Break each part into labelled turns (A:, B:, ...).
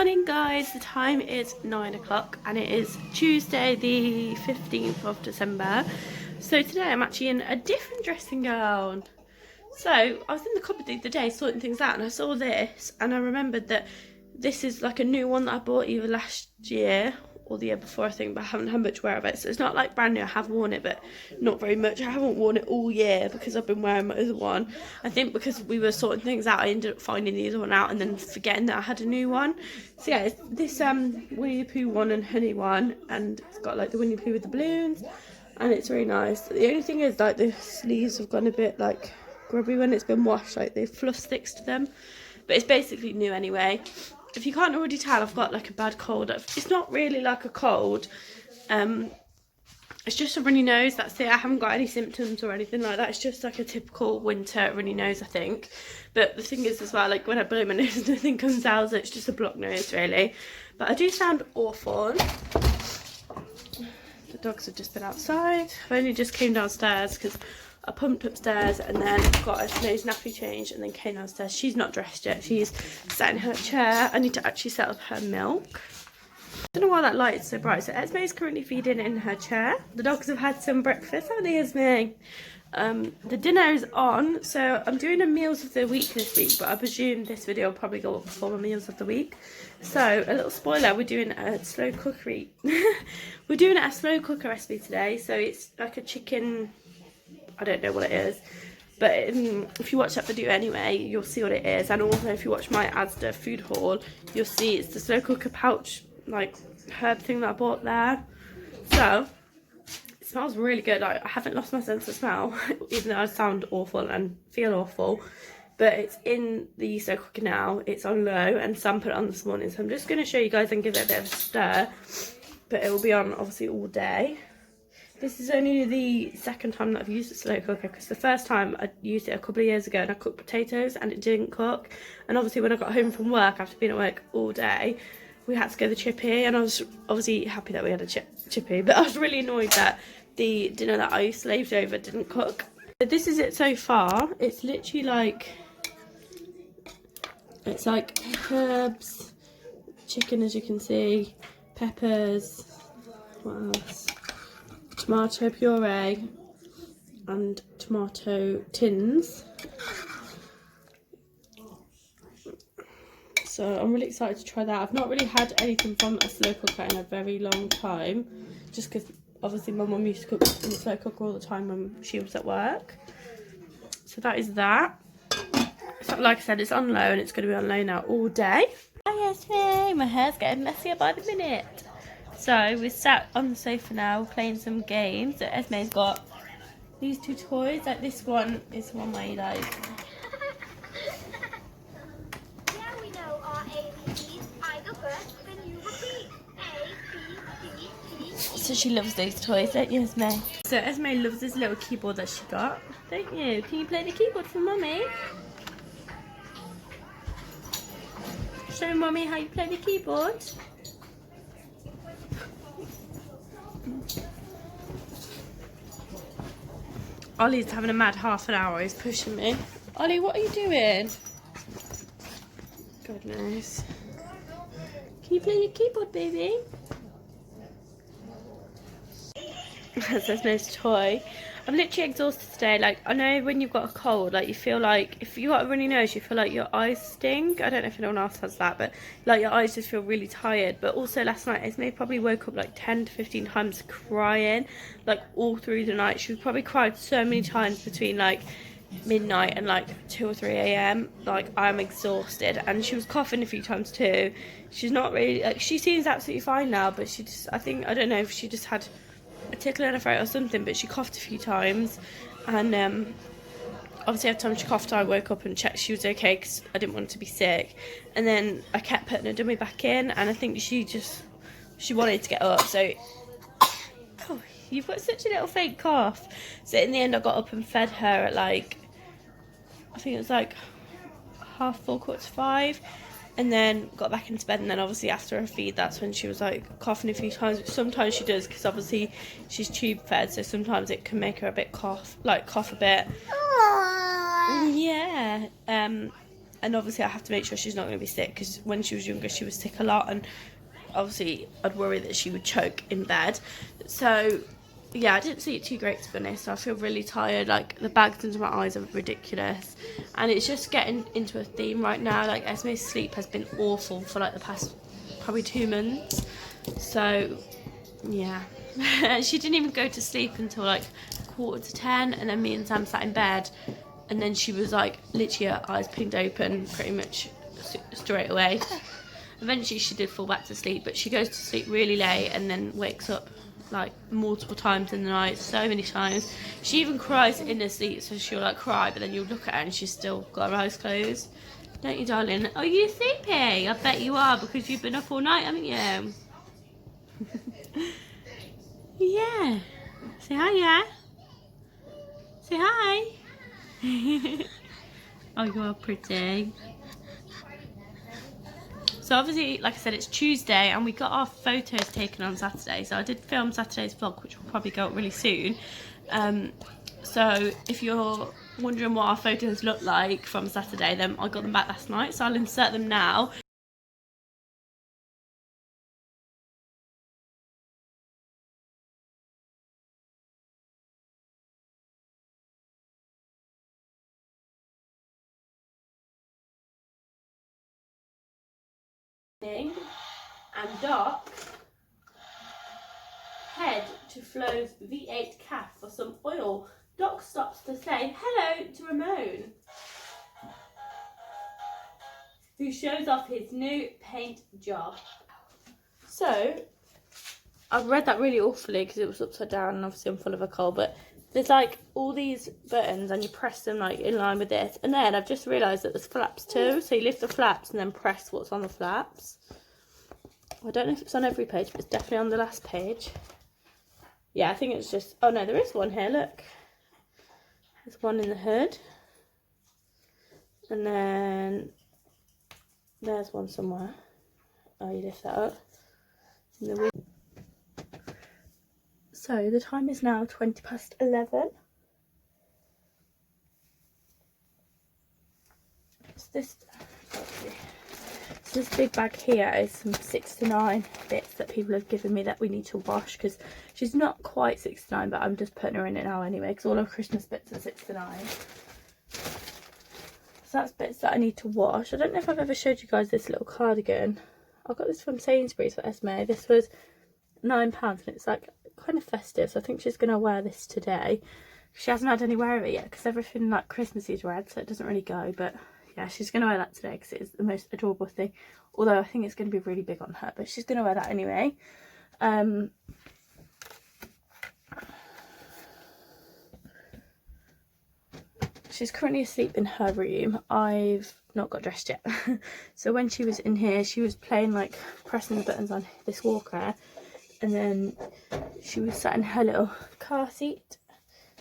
A: Morning guys, the time is 9 o'clock and it is Tuesday the 15th of December. So today I'm actually in a different dressing gown. So I was in the cupboard the other day sorting things out and I saw this and I remembered that this is like a new one that I bought either last year or the year before I think, but I haven't had much wear of it. So it's not like brand new, I have worn it but not very much. I haven't worn it all year because I've been wearing my other one. I think because we were sorting things out I ended up finding the other one out and then forgetting that I had a new one. So yeah, it's this Winnie the Pooh one and Honey one, and it's got like the Winnie the Pooh with the balloons and it's really nice. The only thing is like the sleeves have gone a bit like grubby when it's been washed, like the fluff sticks to them, but it's basically new anyway. If you can't already tell, I've got like a bad cold. It's not really like a cold, it's just a runny nose, that's it. I haven't got any symptoms or anything like that. It's just like a typical winter runny nose, I think. But the thing is as well, like when I blow my nose nothing comes out, so it's just a blocked nose really. But I do sound awful. The dogs have just been outside. I only just came downstairs because I pumped upstairs and then got a nose nappy change and then came downstairs. She's not dressed yet. She's sat in her chair. I need to actually set up her milk. I don't know why that light is so bright. So Esme is currently feeding in her chair. The dogs have had some breakfast, haven't they, Esme? The dinner is on. So I'm doing a meals of the week this week, but I presume this video will probably go up before my meals of the week. So a little spoiler, we're doing a slow cookery. We're doing a slow cooker recipe today. So it's like a chicken, I don't know what it is, but if you watch that video anyway you'll see what it is. And also if you watch my Asda food haul you'll see it's the slow cooker pouch like herb thing that I bought there. So it smells really good. Like I haven't lost my sense of smell even though I sound awful and feel awful, but it's in the slow cooker now. It's on low and Sam put it on this morning, so I'm just going to show you guys and give it a bit of a stir, but it will be on obviously all day. This is only the second time that I've used a slow cooker, because the first time I used it a couple of years ago and I cooked potatoes and it didn't cook. And obviously when I got home from work after being at work all day, we had to go to the chippy, and I was obviously happy that we had a chippy, but I was really annoyed that the dinner that I slaved over didn't cook. But this is it so far. It's literally like, it's like herbs, chicken as you can see, peppers, what else? Tomato puree and tomato tins. So I'm really excited to try that. I've not really had anything from a slow cooker in a very long time, just because obviously my mum used to cook in the slow cooker all the time when she was at work. So that is that. So like I said, it's on low and it's going to be on low now all day. Hi Esme, my hair's getting messier by the minute. So we're sat on the sofa now playing some games. So Esme's got these two toys. Like this one is one where you like.
B: Yeah, we know our ABCs. I go first, then you repeat. A, B, C, D, E.
A: So she loves these toys, don't you, Esme? So Esme loves this little keyboard that she got, don't you? Can you play the keyboard for Mummy? Show Mummy how you play the keyboard. Ollie's having a mad half an hour, he's pushing me. Ollie, what are you doing? God knows. Can you play your keyboard, baby? That's Esme's toy. I'm literally exhausted today. Like, I know when you've got a cold, like you feel like, if you got a runny nose, you feel like your eyes sting. I don't know if anyone else has that, but like your eyes just feel really tired. But also last night, Esme probably woke up like 10 to 15 times crying, like all through the night. She probably cried so many times between like midnight and like 2 or 3 a.m. Like I'm exhausted, and she was coughing a few times too. She's not really, like, she seems absolutely fine now, but she just, I think, I don't know if she just had a tickle in her throat or something, but she coughed a few times. And obviously every time she coughed I woke up and checked she was okay because I didn't want her to be sick. And then I kept putting her dummy back in, and I think she wanted to get up. So oh, you've got such a little fake cough. So in the end I got up and fed her at like, I think it was like 4:30, 4:45, and then got back into bed. And then obviously after her feed, that's when she was like coughing a few times, which sometimes she does because obviously she's tube fed, so sometimes it can make her a bit cough a bit. Yeah. and obviously I have to make sure she's not going to be sick, because when she was younger she was sick a lot, and obviously I'd worry that she would choke in bed. So yeah, I didn't sleep too great, to be honest. I feel really tired, like the bags under my eyes are ridiculous, and it's just getting into a theme right now. Like Esme's sleep has been awful for like the past probably 2 months, so yeah. She didn't even go to sleep until like 9:45, and then me and Sam sat in bed, and then she was like literally her eyes pinned open pretty much straight away. Eventually she did fall back to sleep, but she goes to sleep really late and then wakes up like multiple times in the night, so many times. She even cries in her sleep, so she'll like cry, but then you'll look at her and she's still got her eyes closed. Don't you, darling? Are you sleepy? I bet you are, because you've been up all night, haven't you? Yeah. Say hi, yeah. Say hi. Oh, you're pretty. So obviously, like I said, it's Tuesday and we got our photos taken on Saturday. So I did film Saturday's vlog, which will probably go up really soon. So if you're wondering what our photos look like from Saturday, then I got them back last night. So I'll insert them now. And Doc head to Flo's V8 calf for some oil. Doc stops to say hello to Ramon, who shows off his new paint job. So I've read that really awfully because it was upside down, and obviously I'm full of a cold, but there's like all these buttons and you press them like in line with this, and then I've just realised that there's flaps too, so you lift the flaps and then press what's on the flaps. I don't know if it's on every page, but it's definitely on the last page. Yeah, I think it's just, oh no, there is one here, look. There's one in the hood. And then there's one somewhere. Oh, you lift that up. In the window. So the time is now 11:20. This big bag here is some 6 to 9 bits that people have given me that we need to wash, because she's not quite 6 to 9, but I'm just putting her in it now anyway, because all her Christmas bits are 6 to 9. So that's bits that I need to wash. I don't know if I've ever showed you guys this little cardigan. I got this from Sainsbury's for Esme. This was £9 and it's like kind of festive, so I think she's going to wear this today. She hasn't had any wear of it yet because everything like Christmassy is red, so it doesn't really go, but yeah, she's going to wear that today because it is the most adorable thing. Although I think it's going to be really big on her, but she's going to wear that anyway. She's currently asleep in her room. I've not got dressed yet. So when she was in here, she was playing, like pressing the buttons on this walker, and then she was sat in her little car seat.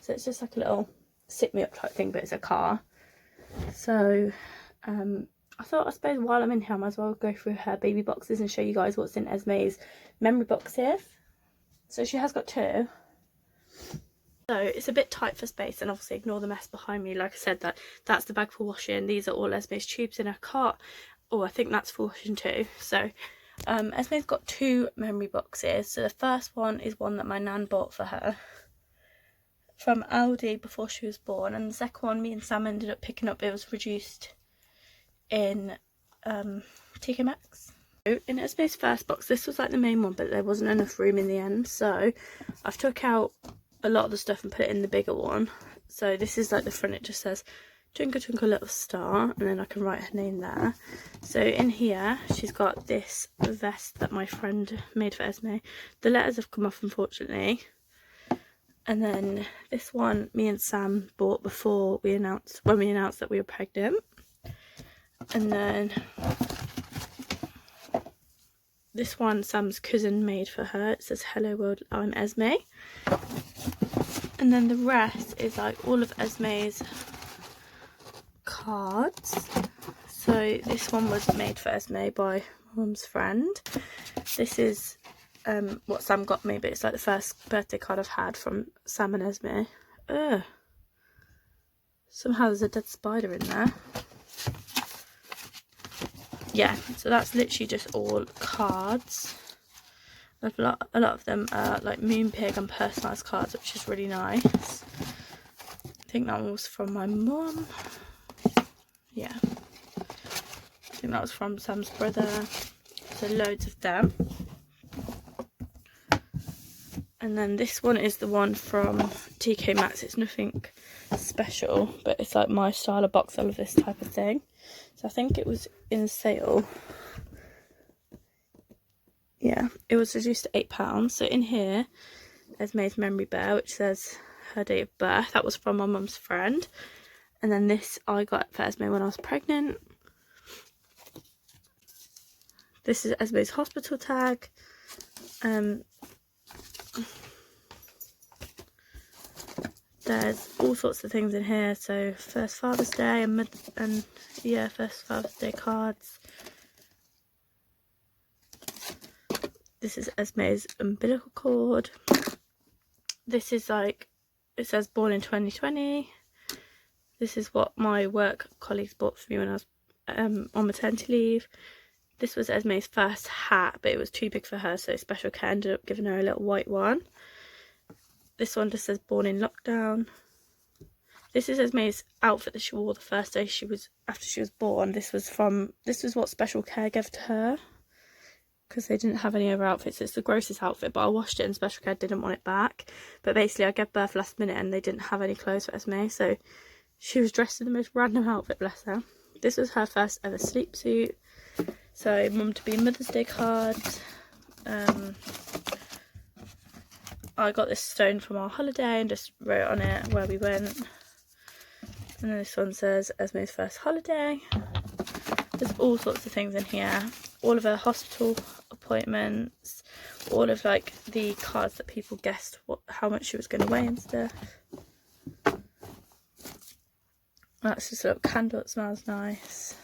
A: So it's just like a little sit me up type thing, but it's a car. So I thought, I suppose while I'm in here I might as well go through her baby boxes and show you guys what's in Esme's memory boxes. So she has got 2. So it's a bit tight for space, and obviously ignore the mess behind me. Like I said, that's the bag for washing. These are all Esme's tubes in her cart. Oh, I think that's for washing too. So Esme's got 2 memory boxes. So the first one is one that my nan bought for her from Aldi before she was born, and the second one me and Sam ended up picking up. It was reduced in TK Maxx. In Esme's first box, this was like the main one, but there wasn't enough room in the end, so I've took out a lot of the stuff and put it in the bigger one. So this is like the front, it just says Twinkle Twinkle Little Star, and then I can write her name there. So in here she's got this vest that my friend made for Esme. The letters have come off, unfortunately. And then this one me and Sam bought before we announced, when we announced that we were pregnant. And then this one Sam's cousin made for her. It says Hello World, I'm Esme. And then the rest is like all of Esme's cards. So this one was made for Esme by Mum's friend. This is what Sam got me, but it's like the first birthday card I've had from Sam and Esme. Ugh. Somehow there's a dead spider in there. yeah, so that's literally just all cards. A lot of them are like Moonpig and personalised cards, which is really nice. I think that was from my mum. Yeah, I think that was from Sam's brother. So loads of them. And then this one is the one from TK Maxx. It's nothing special, but it's like my style of box. I love this type of thing. So I think it was in sale. Yeah, it was reduced to £8. So in here, Esme's memory bear, which says her date of birth. That was from my mum's friend. And then this I got for Esme when I was pregnant. This is Esme's hospital tag. There's all sorts of things in here. So first Father's Day and yeah, first Father's Day cards. This is Esme's umbilical cord. This is like, it says born in 2020. This is what my work colleagues bought for me when I was on maternity leave. This was Esme's first hat, but it was too big for her, so Special Care ended up giving her a little white one. This one just says born in lockdown. This is Esme's outfit that she wore the first day after she was born. This was what Special Care gave to her, because they didn't have any other outfits. It's the grossest outfit, but I washed it and Special Care didn't want it back. But basically I gave birth last minute and they didn't have any clothes for Esme, so she was dressed in the most random outfit, bless her. This was her first ever sleep suit. So mum to be Mother's Day cards. I got this stone from our holiday and just wrote on it where we went. And then this one says Esme's first holiday. There's all sorts of things in here. All of her hospital appointments, all of like the cards that people guessed how much she was going to weigh and stuff. That's just a little candle that smells nice.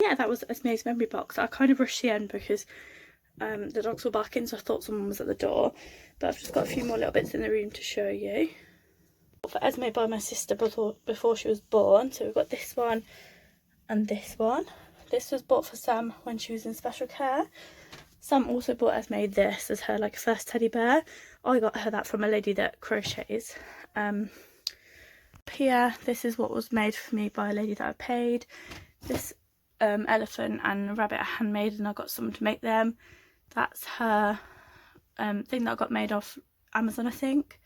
A: Yeah, that was Esme's memory box. I kind of rushed the end because the dogs were barking, so I thought someone was at the door. But I've just got a few more little bits in the room to show you. For Esme by my sister before she was born. So we've got this one and this one. This was bought for Sam when she was in Special Care. Sam also bought Esme this as her like first teddy bear. I got her that from a lady that crochets. Here, this is what was made for me by a lady that I paid. This elephant and rabbit are handmade and I got someone to make them. That's her thing that I got made off Amazon, I think.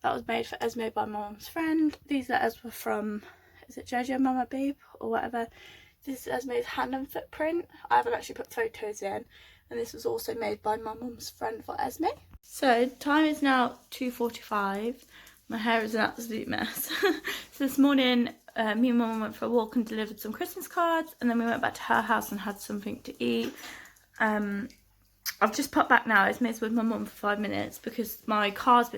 A: That was made for Esme by my mum's friend. These letters were from, is it Jojo Mama Babe or whatever. This is Esme's hand and footprint. I haven't actually put photos in. And this was also made by my mum's friend for Esme. So time is now 2:45. My hair is an absolute mess. So this morning me and mum went for a walk and delivered some Christmas cards, and then we went back to her house and had something to eat. I've just popped back now. It's missed with my mum for 5 minutes because my car's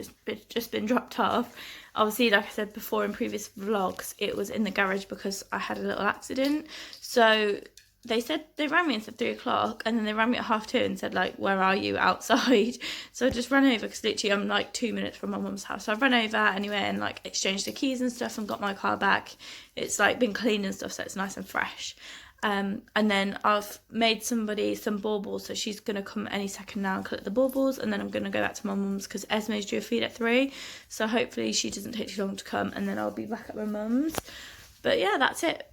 A: just been dropped off. Obviously, like I said before in previous vlogs, it was in the garage because I had a little accident. So they rang me and said 3 o'clock, and then they rang me at 2:30 and said like, where are you, outside? So I just ran over because literally I'm like 2 minutes from my mum's house. So I ran over anyway and like exchanged the keys and stuff and got my car back. It's like been cleaned and stuff, so it's nice and fresh. And then I've made somebody some baubles, so she's going to come any second now and collect the baubles, and then I'm going to go back to my mum's because Esme's due a feed at 3, so hopefully she doesn't take too long to come, and then I'll be back at my mum's. But yeah, that's it.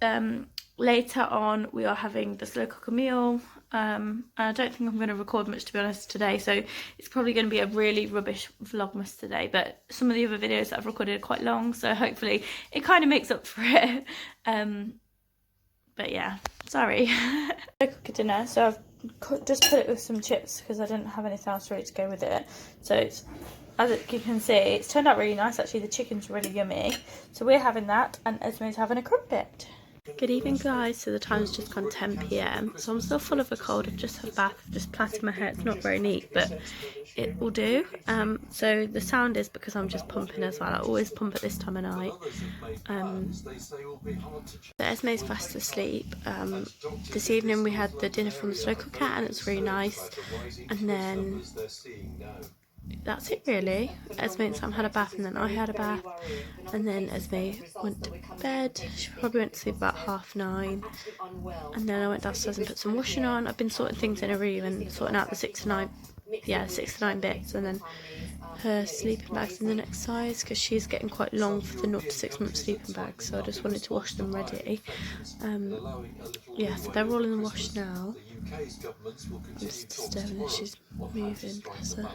A: Later on we are having the slow cooker meal. And I don't think I'm going to record much, to be honest, today, so it's probably going to be a really rubbish vlogmas today, but some of the other videos that I've recorded are quite long, so hopefully it kind of makes up for it. But yeah, sorry. I cook a dinner, so I've just put it with some chips because I didn't have anything else ready to go with it. So it's, as you can see, it's turned out really nice actually. The chicken's really yummy. So we're having that, and Esme's having a crumpet. Good evening, guys. So the time's just gone 10 PM, so I'm still full of a cold. I've just had a bath, I've just plaited my hair. It's not very neat, but it will do. So the sound is because I'm just pumping as well. I always pump at this time of night. So Esme's fast asleep. This evening we had the dinner from the slow cooker and it's really nice. And then that's it really. Esme and Sam had a bath, and then I had a bath, and then Esme went to bed. She probably went to sleep about 9:30, and then I went downstairs and put some washing on. I've been sorting things in her room and sorting out the 6 to 9 bits, and then her sleeping bags in the next size, because she's getting quite long for the 0 to 6 month sleeping bags, so I just wanted to wash them ready. Yeah, so they're all in the wash now. I'm just disturbing her, she's moving, bless her.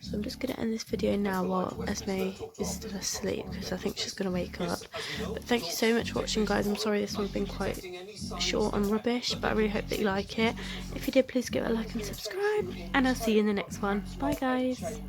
A: So I'm just going to end this video now while Esme is still asleep, because I think she's going to wake up. But thank you so much for watching, guys. I'm sorry this one's been quite short and rubbish, but I really hope that you like it. If you did, please give it a like and subscribe, and I'll see you in the next one. Bye guys.